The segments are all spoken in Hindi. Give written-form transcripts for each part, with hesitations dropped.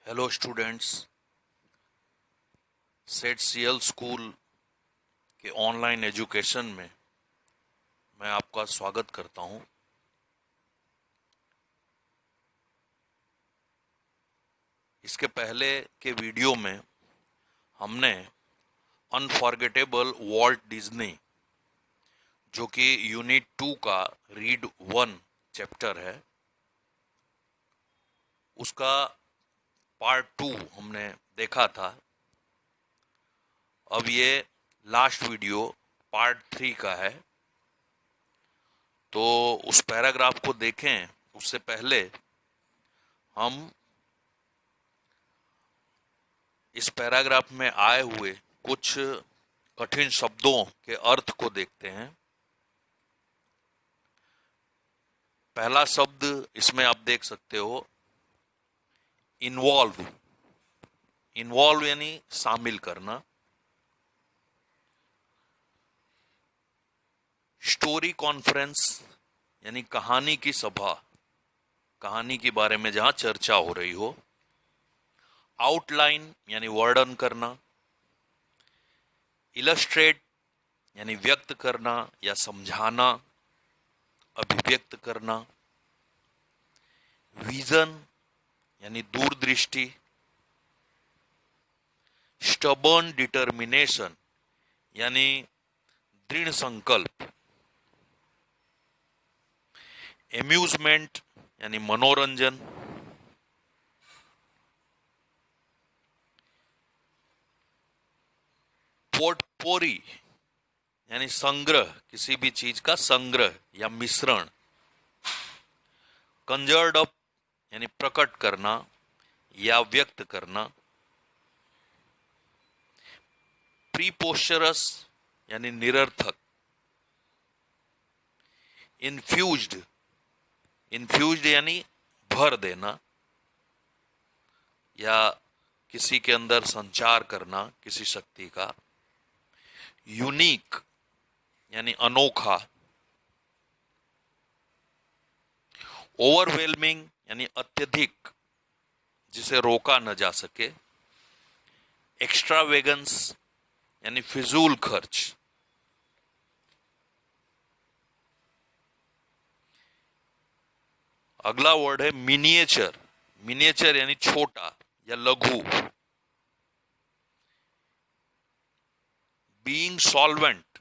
Hello students. Set CL school के ऑनलाइन एजुकेशन में मैं आपका स्वागत करता हूं। इसके पहले के वीडियो में हमने अनफॉरगेटेबल वॉल्ट डिज्नी, जो कि यूनिट 2 का रीड 1 चैप्टर है, उसका पार्ट 2 हमने देखा था। अब ये लास्ट वीडियो पार्ट 3 का है। तो उस पैराग्राफ को देखें उससे पहले हम इस पैराग्राफ में आए हुए कुछ कठिन शब्दों के अर्थ को देखते हैं। पहला शब्द इसमें आप देख सकते हो, इन्वॉल्व। इन्वॉल्व यानी शामिल करना। स्टोरी कॉन्फ्रेंस यानी कहानी की सभा, कहानी के बारे में जहां चर्चा हो रही हो। आउटलाइन यानी वर्णन करना। इलस्ट्रेट यानी व्यक्त करना या समझाना, अभिव्यक्त करना। विजन यानी दूरदृष्टि। स्टबर्न डिटर्मिनेशन यानी दृढ़ संकल्प। एम्यूजमेंट यानी मनोरंजन। पोर्टपोरी यानी संग्रह, किसी भी चीज का संग्रह या मिश्रण। कंजर्ड अप यानी प्रकट करना या व्यक्त करना। प्रीपोस्चरस यानी निरर्थक। इन्फ्यूज्ड, इन्फ्यूज्ड यानी भर देना या किसी के अंदर संचार करना किसी शक्ति का। यूनिक यानी अनोखा। ओवरवेलमिंग यानी अत्यधिक, जिसे रोका न जा सके। एक्स्ट्रावेगंस यानी फिजूल खर्च। अगला वर्ड है मिनिएचर। मिनिएचर यानी छोटा या लघु। बीइंग सॉल्वेंट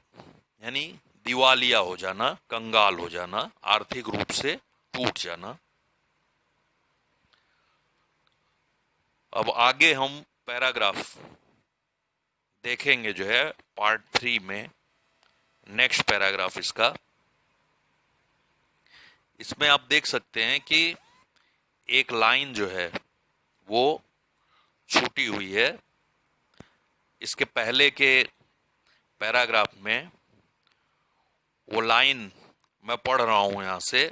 यानी दिवालिया हो जाना, कंगाल हो जाना, आर्थिक रूप से टूट जाना। अब आगे हम पैराग्राफ देखेंगे, जो है पार्ट 3 में नेक्स्ट पैराग्राफ इसका। इसमें आप देख सकते हैं कि एक लाइन जो है वो छूटी हुई है। इसके पहले के पैराग्राफ में वो लाइन मैं पढ़ रहा हूं यहां से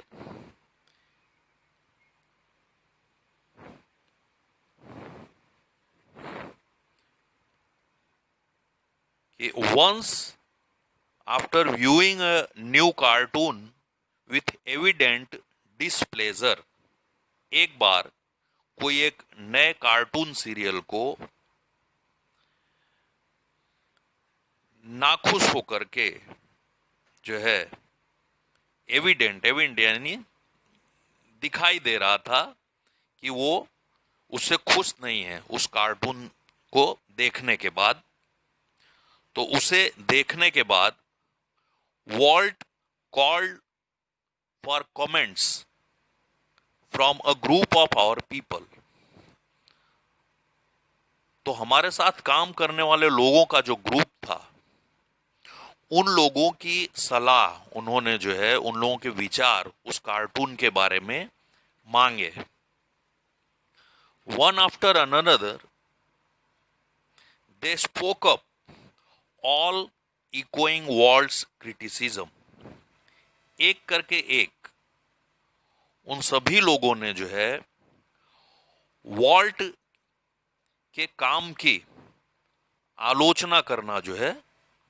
कि once after viewing a new cartoon with evident displeasure, एक बार कोई एक नए कार्टून सीरियल को नाखुश होकर के, जो है एविडेंट, एविडेंट यानी दिखाई दे रहा था कि वो उससे खुश नहीं है उस कार्टून को देखने के बाद, तो उसे देखने के बाद Walt called for comments from a group of our people. तो हमारे साथ काम करने वाले लोगों का जो ग्रुप था, उन लोगों की सलाह उन्होंने, जो है उन लोगों के विचार उस कार्टून के बारे में मांगे। One after another they spoke up, all echoing vaults criticism. एक करके एक उन सभी लोगों ने, जो है वॉल्ट के काम की आलोचना करना, जो है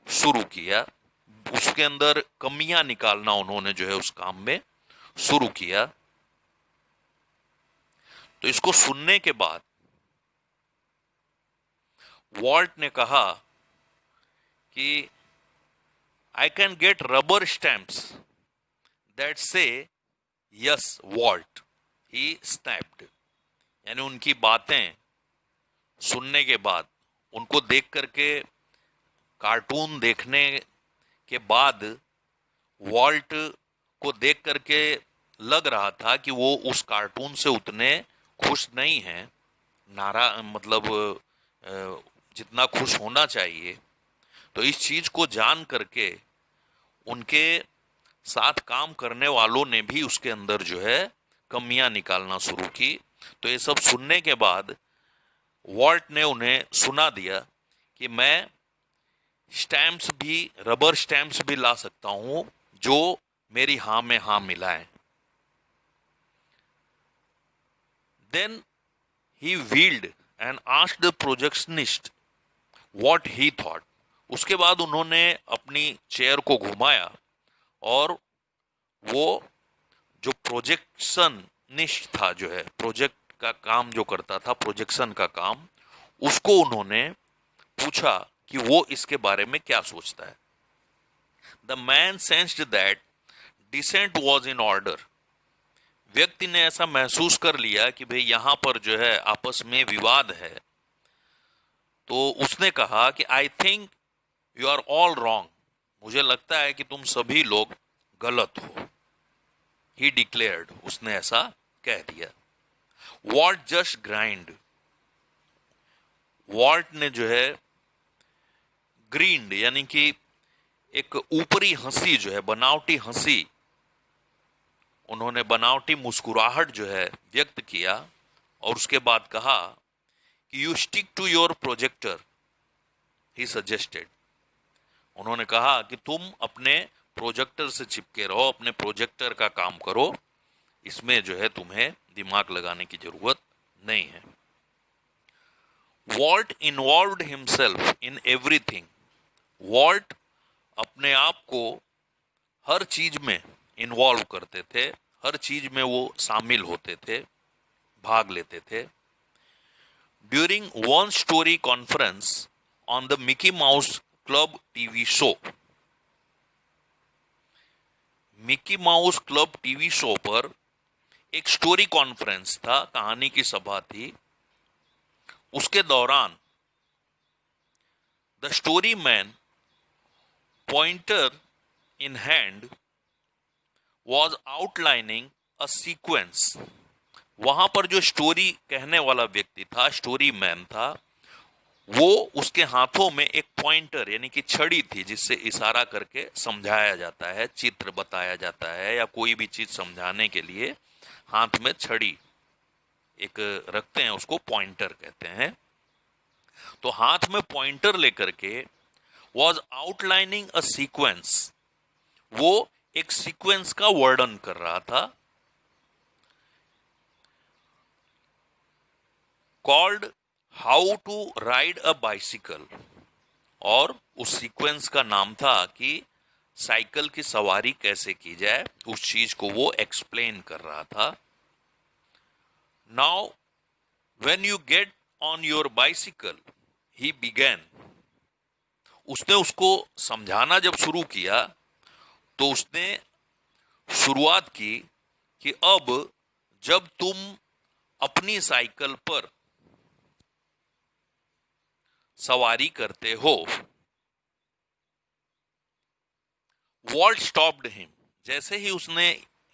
शुरू किया। उसके अंदर कमियां निकालना उन्होंने, जो है उस काम में शुरू किया। तो इसको सुनने के बाद वॉल्ट ने कहा कि I can get rubber stamps that से यस वॉल्ट, ही स्नैप्ड। यानी उनकी बातें सुनने के बाद, उनको देख करके, कार्टून देखने के बाद वॉल्ट को देख करके लग रहा था कि वो उस कार्टून से उतने खुश नहीं हैं, मतलब जितना खुश होना चाहिए। तो इस चीज को जान करके उनके साथ काम करने वालों ने भी उसके अंदर जो है कमियां निकालना शुरू की। तो ये सब सुनने के बाद वॉल्ट ने उन्हें सुना दिया कि मैं स्टैम्प्स भी, रबर स्टैम्प्स भी ला सकता हूं जो मेरी हाँ में हाँ मिलाएं। Then he wheeled and asked the projectionist what he thought. उसके बाद उन्होंने अपनी चेयर को घुमाया और वो जो प्रोजेक्शनिस्ट था, जो है प्रोजेक्ट का काम जो करता था, प्रोजेक्शन का काम, उसको उन्होंने पूछा कि वो इसके बारे में क्या सोचता है। The man sensed that dissent was in order. व्यक्ति ने ऐसा महसूस कर लिया कि भाई यहां पर जो है आपस में विवाद है। तो उसने कहा कि I think you are all wrong, मुझे लगता है कि तुम सभी लोग गलत हो। ही डिक्लेयर्ड, उसने ऐसा कह दिया। वॉल्ट जस्ट ग्राइंड, वॉल्ट ने जो है ग्रीन्ड, यानी कि एक ऊपरी हंसी जो है, बनावटी हंसी, उन्होंने बनावटी मुस्कुराहट जो है व्यक्त किया और उसके बाद कहा कि you stick to your projector, he suggested. उन्होंने कहा कि तुम अपने प्रोजेक्टर से चिपके रहो, अपने प्रोजेक्टर का काम करो, इसमें जो है तुम्हें दिमाग लगाने की जरूरत नहीं है। Walt involved himself in everything. Walt अपने आप को हर चीज में इन्वॉल्व करते थे, हर चीज में वो शामिल होते थे, भाग लेते थे। During one story conference on the Mickey mouse club TV show, Mickey mouse club TV show पर एक स्टोरी कॉन्फ्रेंस था, कहानी की सभा थी। उसके दौरान the story man, pointer in hand, was outlining a sequence. वहां पर जो स्टोरी कहने वाला व्यक्ति था, स्टोरी मैन था, वो उसके हाथों में एक पॉइंटर यानी कि छड़ी थी, जिससे इशारा करके समझाया जाता है, चित्र बताया जाता है, या कोई भी चीज समझाने के लिए हाथ में छड़ी एक रखते हैं, उसको पॉइंटर कहते हैं। तो हाथ में पॉइंटर लेकर के वॉज आउटलाइनिंग अ सीक्वेंस, वो एक सीक्वेंस का वर्णन कर रहा था। Called how to ride a bicycle, और उस सीक्वेंस का नाम था कि साइकिल की सवारी कैसे की जाए, उस चीज को वो एक्सप्लेन कर रहा था। Now when you get on your bicycle, he began. उसने उसको समझाना जब शुरू किया तो उसने शुरुआत की कि अब जब तुम अपनी साइकिल पर सवारी करते हो, वॉल्ट स्टॉप्ड हिम। जैसे ही उसने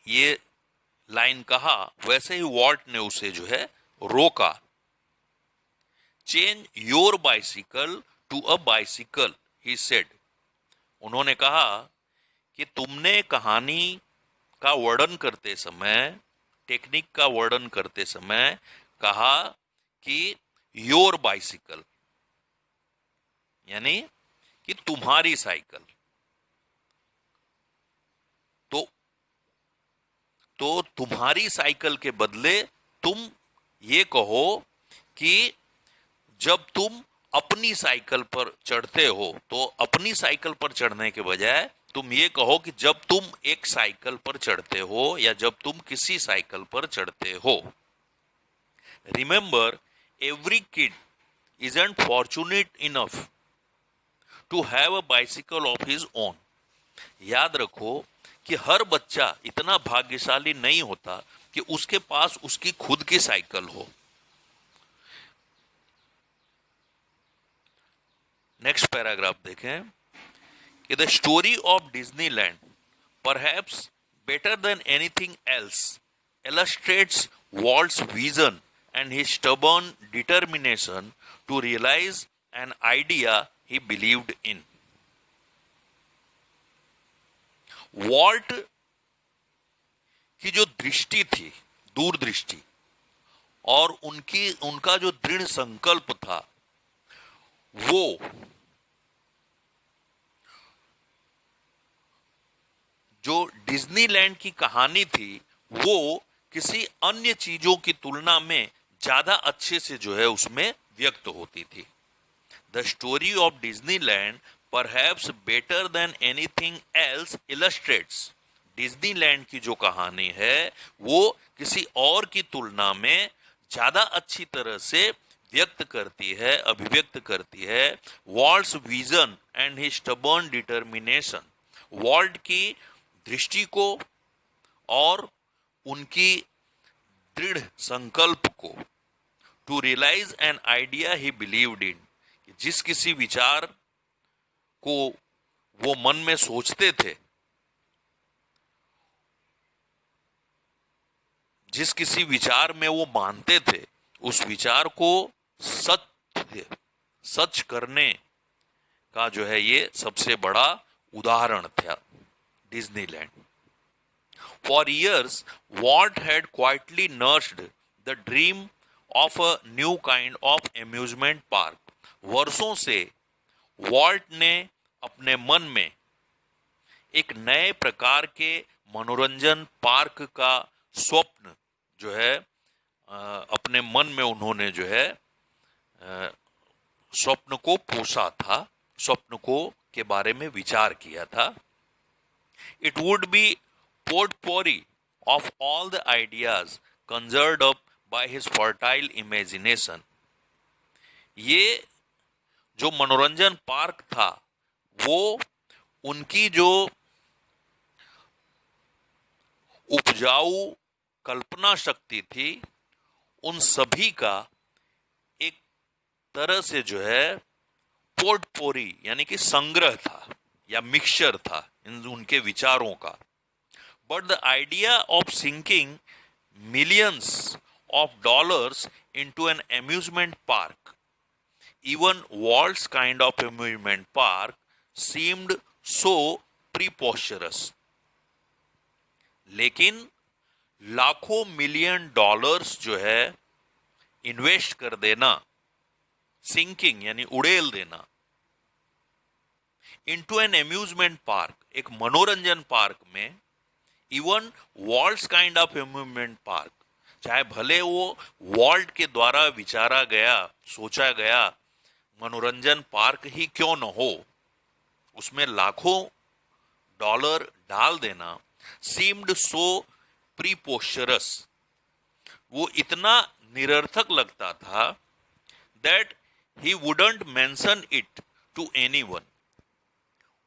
ये लाइन कहा, वैसे ही वॉल्ट ने उसे जो है रोका। Change your bicycle to a bicycle, he said. उन्होंने कहा कि तुमने कहानी का वर्णन करते समय, टेक्निक का वर्णन करते समय कहा कि योर बाइसिकल, यानी कि तुम्हारी साइकिल। तो तुम्हारी साइकिल के बदले तुम ये कहो कि जब तुम अपनी साइकिल पर चढ़ते हो, तो अपनी साइकिल पर चढ़ने के बजाय तुम ये कहो कि जब तुम एक साइकिल पर चढ़ते हो या जब तुम किसी साइकिल पर चढ़ते हो। Remember, every kid isn't fortunate enough to have a bicycle of his own. याद रखो कि हर बच्चा इतना भाग्यशाली नहीं होता कि उसके पास उसकी खुद की साइकिल हो. नेक्स्ट पैराग्राफ देखें कि the story of Disneyland perhaps better than anything else illustrates Walt's vision and his stubborn determination to realize an idea he believed in. Walt की जो दृष्टि थी, दूरदृष्टि, और उनका जो दृढ़ संकल्प था, वो जो डिज्नीलैंड की कहानी थी वो किसी अन्य चीजों की तुलना में ज्यादा अच्छे से जो है उसमें व्यक्त होती थी. The story of Disneyland perhaps better than anything else illustrates. Disneyland की जो कहानी है वो किसी और की तुलना में ज्यादा अच्छी तरह से व्यक्त करती है, अभिव्यक्त करती है Walt's vision and his stubborn determination. Walt की दृष्टि को और उनकी दृढ़ संकल्प को. To realise an idea he believed in. जिस किसी विचार को वो मन में सोचते थे, जिस किसी विचार में वो मानते थे, उस विचार को सच करने का जो है ये सबसे बड़ा उदाहरण था Disneyland. For years, Walt had quietly nursed the dream of a new kind of amusement park. वर्षों से वॉल्ट ने अपने मन में एक नए प्रकार के मनोरंजन पार्क का स्वप्न जो है अपने मन में उन्होंने जो है स्वप्न को पोसा था, स्वप्न को के बारे में विचार किया था. It would be potpourri of all the ideas conjured up by his fertile imagination. ये जो मनोरंजन पार्क था वो उनकी जो उपजाऊ कल्पना शक्ति थी उन सभी का एक तरह से जो है पोर्टपोरी यानी कि संग्रह था या मिक्सचर था उनके विचारों का. But the idea of sinking millions of dollars into an amusement park, even Walt's kind of amusement park, seemed so preposterous. लेकिन लाखों मिलियन डॉलर्स जो है इन्वेस्ट कर देना, सिंकिंग यानी उड़ेल देना, इनटू एन अम्यूजमेंट पार्क, एक मनोरंजन पार्क में, even Walt's kind of amusement park, चाहे भले वो वॉल्ट के द्वारा विचारा गया, सोचा गया मनोरंजन पार्क ही क्यों न हो, उसमें लाखों डॉलर डाल देना, सीम्ड सो प्रीपोस्चरस, वो इतना निरर्थक लगता था that he wouldn't mention it to anyone.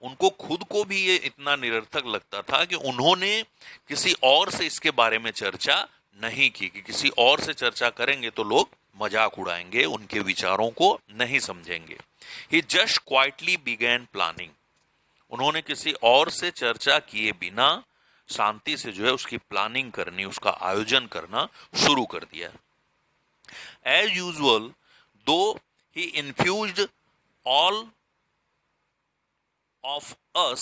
उनको खुद को भी ये इतना निरर्थक लगता था कि उन्होंने किसी और से इसके बारे में चर्चा नहीं की कि किसी और से चर्चा करेंगे तो लोग मजाक उड़ाएंगे, उनके विचारों को नहीं समझेंगे. ही जस्ट क्वाइटली बिगैन प्लानिंग. उन्होंने किसी और से चर्चा किए बिना शांति से जो है उसकी प्लानिंग करनी, उसका आयोजन करना शुरू कर दिया. As usual though he infused all of us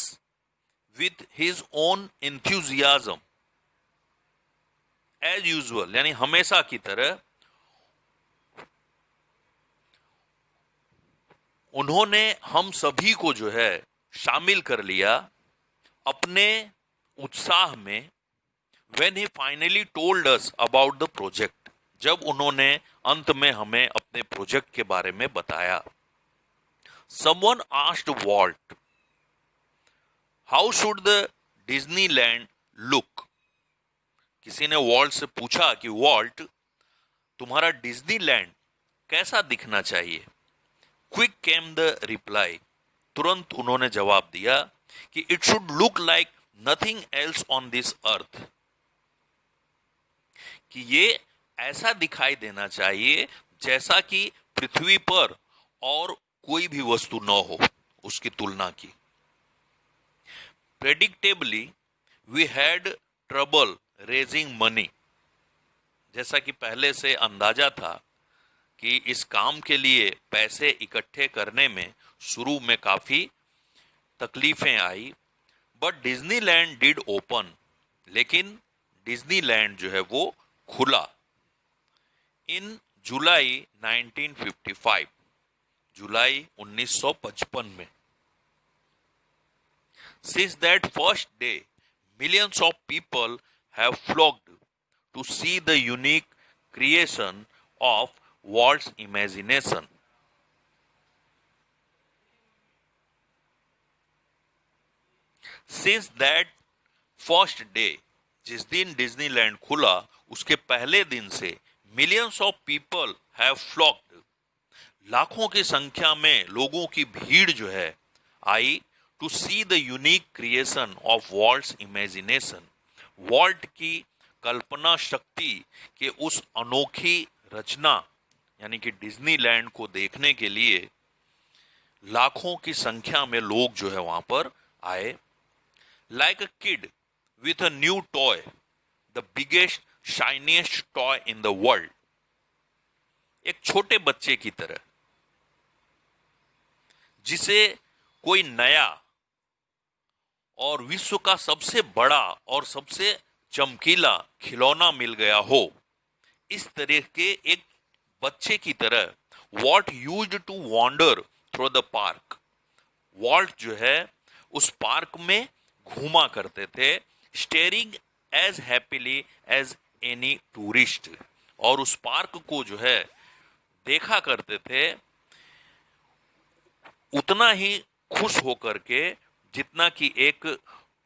with his own enthusiasm. As usual यानी हमेशा की तरह उन्होंने हम सभी को जो है शामिल कर लिया अपने उत्साह में. when he finally told us about the project, जब उन्होंने अंत में हमें अपने प्रोजेक्ट के बारे में बताया. someone asked Walt, How should the Disneyland look? किसी ने वॉल्ट से पूछा कि वॉल्ट तुम्हारा डिज्नीलैंड कैसा दिखना चाहिए. क्विक केम द रिप्लाई, तुरंत उन्होंने जवाब दिया कि it should look like nothing else on this earth, कि ये ऐसा दिखाई देना चाहिए जैसा कि पृथ्वी पर और कोई भी वस्तु न हो उसकी तुलना की। Predictably we had trouble raising money, जैसा कि पहले से अंदाजा था कि इस काम के लिए पैसे इकट्ठे करने में शुरू में काफी तकलीफें आई। बट डिज्नीलैंड डिड ओपन, लेकिन डिज्नीलैंड जो है वो खुला इन जुलाई 1955, जुलाई 1955 में। Since that first day, millions of people have flocked to see the unique creation of Walt's imagination. Since that first day, जिस दिन डिज्नीलैंड खुला उसके पहले दिन से millions of people have flocked, लाखों की संख्या में लोगों की भीड़ जो है आई to see the unique creation of Walt's imagination, Walt की कल्पना शक्ति के उस अनोखी रचना यानी कि डिज्नीलैंड को देखने के लिए लाखों की संख्या में लोग जो है वहां पर आए। Like a kid with a new toy, the biggest shiniest toy in the world, एक छोटे बच्चे की तरह जिसे कोई नया और विश्व का सबसे बड़ा और सबसे चमकीला खिलौना मिल गया हो, इस तरह के एक बच्चे की तरह Walt used to wander through the park, Walt जो है उस पार्क में घूमा करते थे, staring as happily as any tourist, और उस पार्क को जो है देखा करते थे उतना ही खुश होकर के जितना कि एक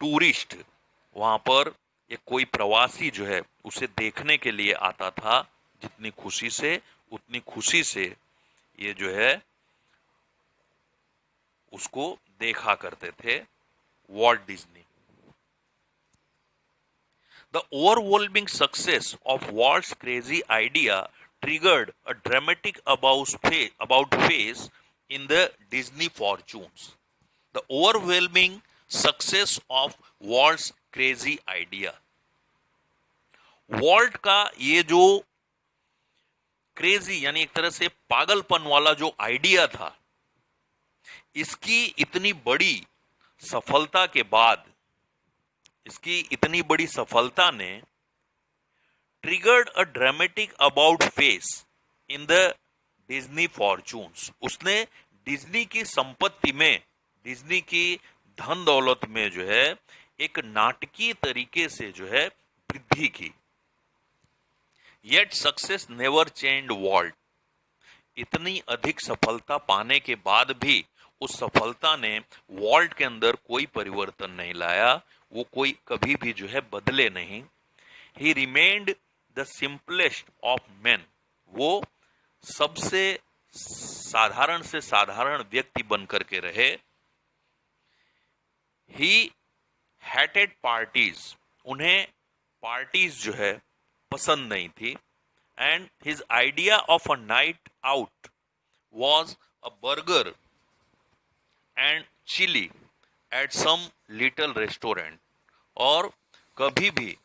टूरिस्ट वहां पर एक कोई प्रवासी जो है उसे देखने के लिए आता था, जितनी खुशी से उतनी खुशी से ये जो है उसको देखा करते थे Walt Disney. The overwhelming success of Walt's crazy idea triggered a dramatic about face in the Disney fortunes. The overwhelming success of Walt's crazy idea. Walt का ये जो क्रेजी यानी एक तरह से पागलपन वाला जो आइडिया था, इसकी इतनी बड़ी सफलता के बाद, इसकी इतनी बड़ी सफलता ने triggered a dramatic about face in the Disney fortunes, उसने डिज्नी की संपत्ति में, डिज्नी की धन दौलत में जो है एक नाटकीय तरीके से जो है वृद्धि की। Yet success never changed Walt, इतनी अधिक सफलता पाने के बाद भी उस सफलता ने वॉल्ट के अंदर कोई परिवर्तन नहीं लाया, वो कोई कभी भी जो है बदले नहीं। He remained the simplest of man, वो सबसे साधारण से साधारण व्यक्ति बन करके रहे। ही हैटेड पार्टीज, उन्हें पार्टीज जो है पसंद नहीं थी। And his idea of a night out was a burger and chilli at some little restaurant, और कभी भी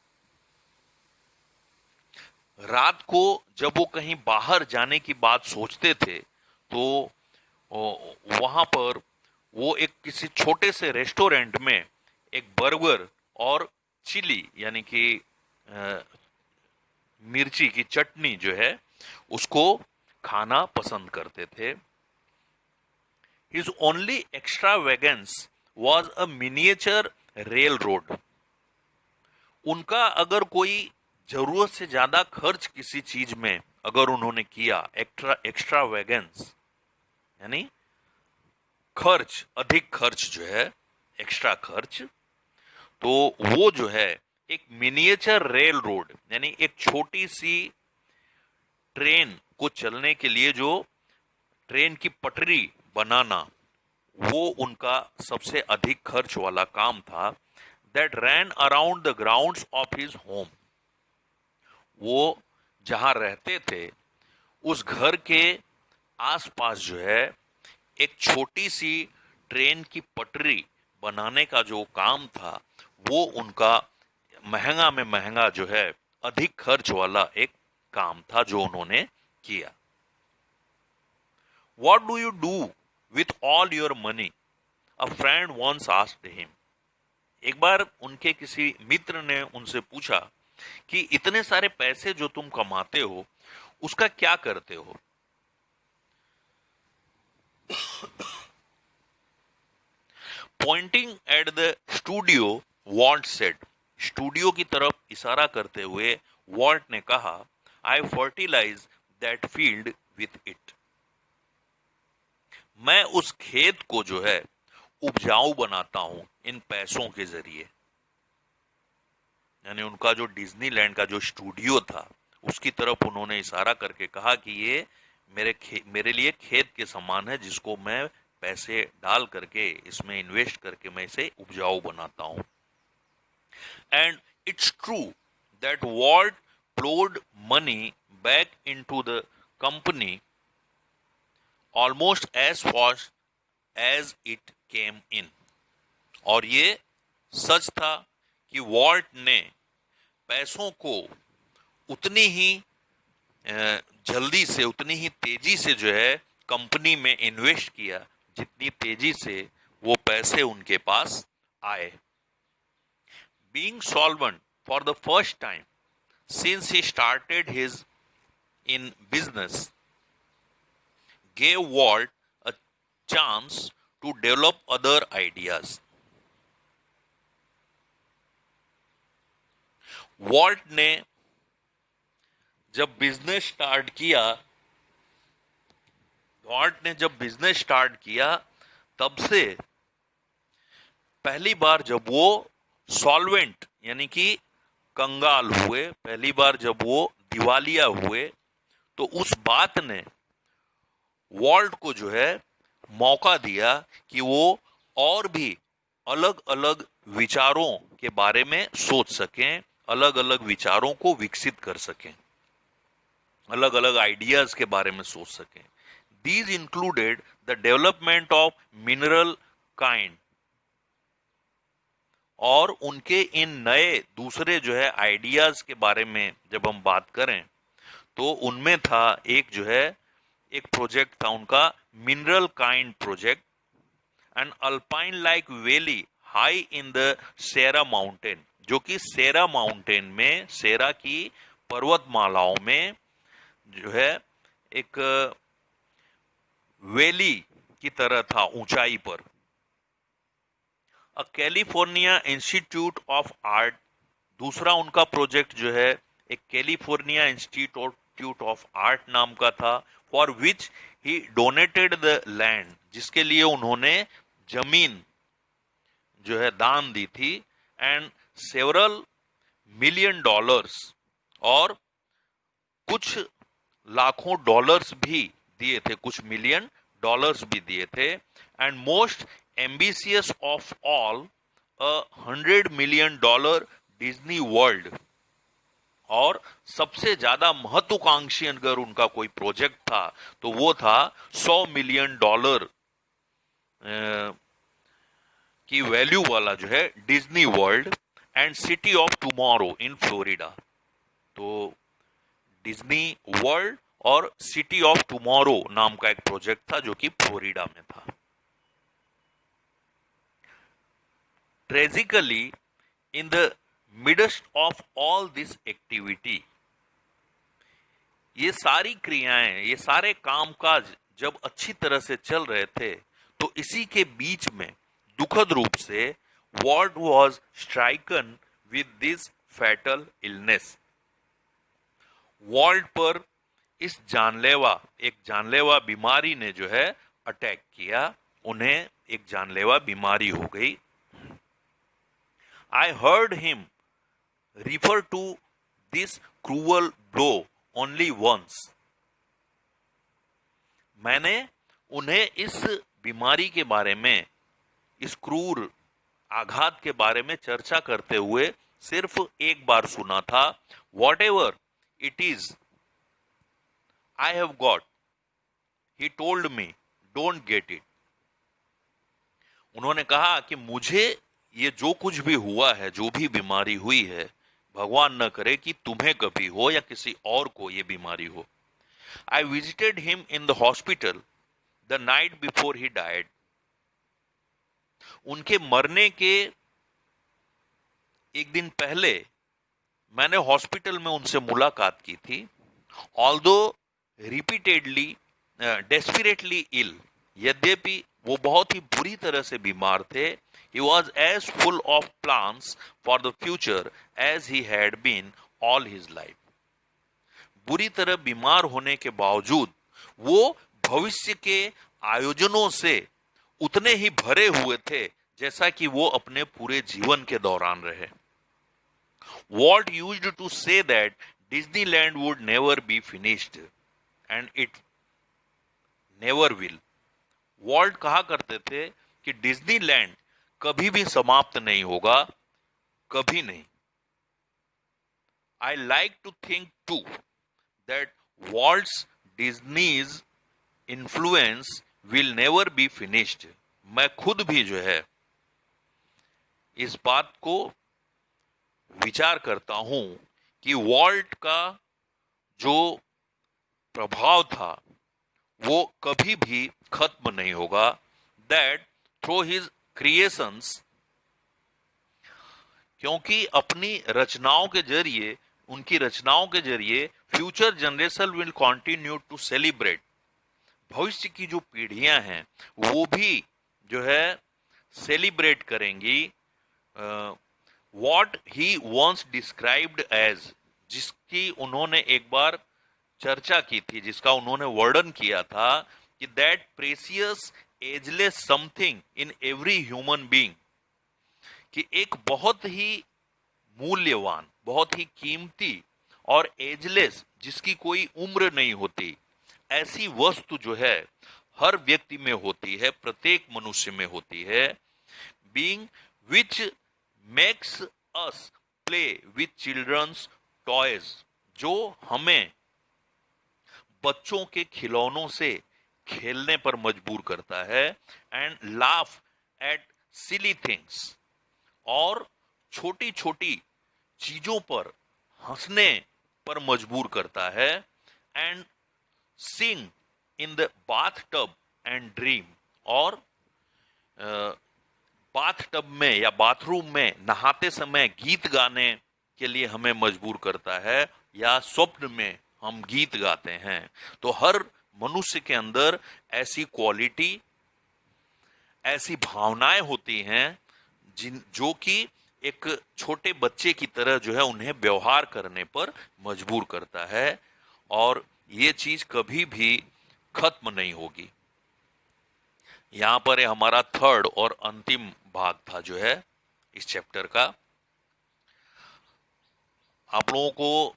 रात को जब वो कहीं बाहर जाने की बात सोचते थे तो वहां पर वो एक किसी छोटे से रेस्टोरेंट में एक बर्गर और चिली यानी कि मिर्ची की चटनी जो है उसको खाना पसंद करते थे। His only extravagance was a miniature railroad. उनका अगर कोई जरूरत से ज्यादा खर्च किसी चीज में अगर उन्होंने किया, एक्स्ट्रावेगेंस यानी खर्च, अधिक खर्च जो है, एक्स्ट्रा खर्च, तो वो जो है एक मिनिएचर रेल रोड यानी एक छोटी सी ट्रेन को चलने के लिए जो ट्रेन की पटरी बनाना वो उनका सबसे अधिक खर्च वाला काम था. That ran around the grounds of his home. वो जहां रहते थे उस घर के आसपास जो है एक छोटी सी ट्रेन की पटरी बनाने का जो काम था वो उनका महंगा में महंगा जो है अधिक खर्च वाला एक काम था जो उन्होंने किया. What do you do with all your money? A friend once asked him. एक बार उनके किसी मित्र ने उनसे पूछा कि इतने सारे पैसे जो तुम कमाते हो उसका क्या करते हो. Pointing at the studio, Walt said. Studio की तरफ इशारा करते हुए वॉल्ट ने कहा, I fertilize that field with it. मैं उस खेत को जो है उपजाऊ बनाता हूं इन पैसों के जरिए. यानी उनका जो डिज्नीलैंड का जो स्टूडियो था उसकी तरफ उन्होंने इशारा करके कहा कि ये मेरे लिए खेत के समान है जिसको मैं पैसे डाल करके इसमें इन्वेस्ट करके मैं इसे उपजाऊ बनाता हूं. And it's true that Walt ploughed money back into the company almost as fast as it came in. और ये सच था कि वॉल्ट ने पैसों को उतनी ही जल्दी से उतनी ही तेजी से जो है कंपनी में इन्वेस्ट किया जितनी तेजी से वो पैसे उनके पास आए. Being solvent for the first time since he started his in business gave Walt a chance to develop other ideas. वॉल्ट ने जब बिजनेस स्टार्ट किया तब से पहली बार जब वो सॉल्वेंट यानी कि कंगाल हुए, पहली बार जब वो दिवालिया हुए, तो उस बात ने वॉल्ट को जो है मौका दिया कि वो और भी अलग अलग विचारों के बारे में सोच सकें, अलग अलग विचारों को विकसित कर सकें, अलग अलग आइडियाज के बारे में सोच सकें. These included the development of mineral kind. और उनके इन नए दूसरे जो है आइडियाज के बारे में जब हम बात करें तो उनमें था एक प्रोजेक्ट था उनका mineral kind project. And alpine like valley high in the Sierra mountain, जो कि सेरा माउंटेन में, सेरा की पर्वतमालाओं में जो है एक वैली की तरह था ऊंचाई पर. अ कैलिफोर्निया इंस्टीट्यूट ऑफ आर्ट, दूसरा उनका प्रोजेक्ट जो है एक कैलिफोर्निया इंस्टीट्यूट ऑफ आर्ट नाम का था. For which he donated the land, जिसके लिए उन्होंने जमीन जो है दान दी थी. एंड सेवरल मिलियन डॉलर्स, और कुछ लाखों डॉलर्स भी दिए थे, कुछ मिलियन डॉलर्स भी दिए थे. And most ambitious of all, $100 million Disney world. और सबसे ज्यादा महत्वाकांक्षी अगर उनका कोई प्रोजेक्ट था तो वो था $100 million की वैल्यू वाला जो है Disney world and city of tomorrow in Florida. तो डिज्नी वर्ल्ड और सिटी ऑफ टुमारो नाम का एक प्रोजेक्ट था जो कि फ्लोरिडा में था. Tragically, in the midst of all this activity, ये सारी क्रियाएं, ये सारे कामकाज जब अच्छी तरह से चल रहे थे तो इसी के बीच में दुखद रूप से Walt was stricken with this fatal illness. Walt पर इस एक जानलेवा बीमारी ने जो है अटैक किया, उन्हें एक जानलेवा बीमारी हो गई. I heard him refer to this cruel blow only once. मैंने उन्हें इस बीमारी के बारे में, इस क्रूर आघात के बारे में चर्चा करते हुए सिर्फ एक बार सुना था। What ever it is I have got, he told me, don't get it. उन्होंने कहा कि मुझे ये जो कुछ भी हुआ है, जो भी बीमारी हुई है, भगवान न करे कि तुम्हें कभी हो या किसी और को ये बीमारी हो। I visited him in the hospital the night before he died. उनके मरने के एक दिन पहले मैंने हॉस्पिटल में उनसे मुलाकात की थी। ऑल्दो रिपीटेडली डेस्परेटली इल, यद्यपि वो बहुत ही बुरी तरह से बीमार थे। He was as full of plans for the future as he had been all his life. बुरी तरह बीमार होने के बावजूद वो भविष्य के आयोजनों से उतने ही भरे हुए थे जैसा कि वो अपने पूरे जीवन के दौरान रहे। Walt used to say that Disneyland would never be finished and it never will. Walt कहा करते थे कि डिज्नीलैंड कभी भी समाप्त नहीं होगा, कभी नहीं। I like to think to that Walt's Disney's influence will never be finished. मैं खुद भी जो है इस बात को विचार करता हूं कि वॉल्ट का जो प्रभाव था वो कभी भी खत्म नहीं होगा। दैट थ्रू हिज क्रिएशंस, क्योंकि अपनी रचनाओं के जरिए, उनकी रचनाओं के जरिए future generation will continue to celebrate. भविष्य की जो पीढ़ियां हैं वो भी जो है सेलिब्रेट करेंगी what he once described as, जिसकी उन्होंने एक बार चर्चा की थी, जिसका उन्होंने वर्णन किया था कि that precious ageless something in every human being, कि एक बहुत ही मूल्यवान, बहुत ही कीमती और एजलेस, जिसकी कोई उम्र नहीं होती, ऐसी वस्तु जो है हर व्यक्ति में होती है, प्रत्येक मनुष्य में होती है। Being which makes us play with children's toys, जो हमें बच्चों के खिलौनों से खेलने पर मजबूर करता है। And laugh at silly things, और छोटी छोटी चीजों पर हंसने पर मजबूर करता है। And Singh in the bath tub and dream, और बाथ टब में या बाथरूम में नहाते समय गीत गाने के लिए हमें मजबूर करता है, या स्वप्न में हम गीत गाते हैं। तो हर मनुष्य के अंदर ऐसी क्वालिटी, ऐसी भावनाएं होती हैं जो कि एक छोटे बच्चे की तरह जो है उन्हें व्यवहार करने पर मजबूर करता है, और ये चीज कभी भी खत्म नहीं होगी। यहां पर हमारा थर्ड और अंतिम भाग था जो है इस चैप्टर का। आप लोगों को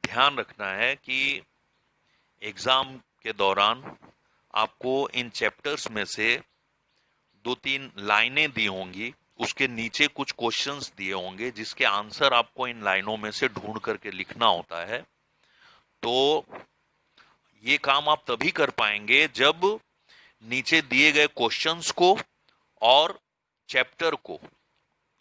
ध्यान रखना है कि एग्जाम के दौरान आपको इन चैप्टर्स में से 2-3 लाइनें दी होंगी, उसके नीचे कुछ क्वेश्चंस दिए होंगे जिसके आंसर आपको इन लाइनों में से ढूंढ करके लिखना होता है। तो ये काम आप तभी कर पाएंगे जब नीचे दिए गए क्वेश्चंस को और चैप्टर को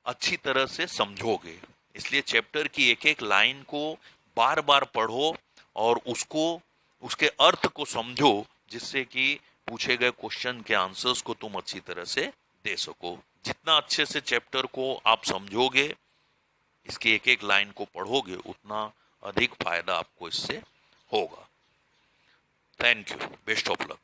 अच्छी तरह से समझोगे। इसलिए चैप्टर की एक एक लाइन को बार बार पढ़ो और उसको, उसके अर्थ को समझो, जिससे कि पूछे गए क्वेश्चन के आंसर्स को तुम अच्छी तरह से दे सको। जितना अच्छे से चैप्टर को आप समझोगे, इसकी एक एक लाइन को पढ़ोगे, उतना अधिक फायदा आपको इससे होगा। Thank you, best of luck.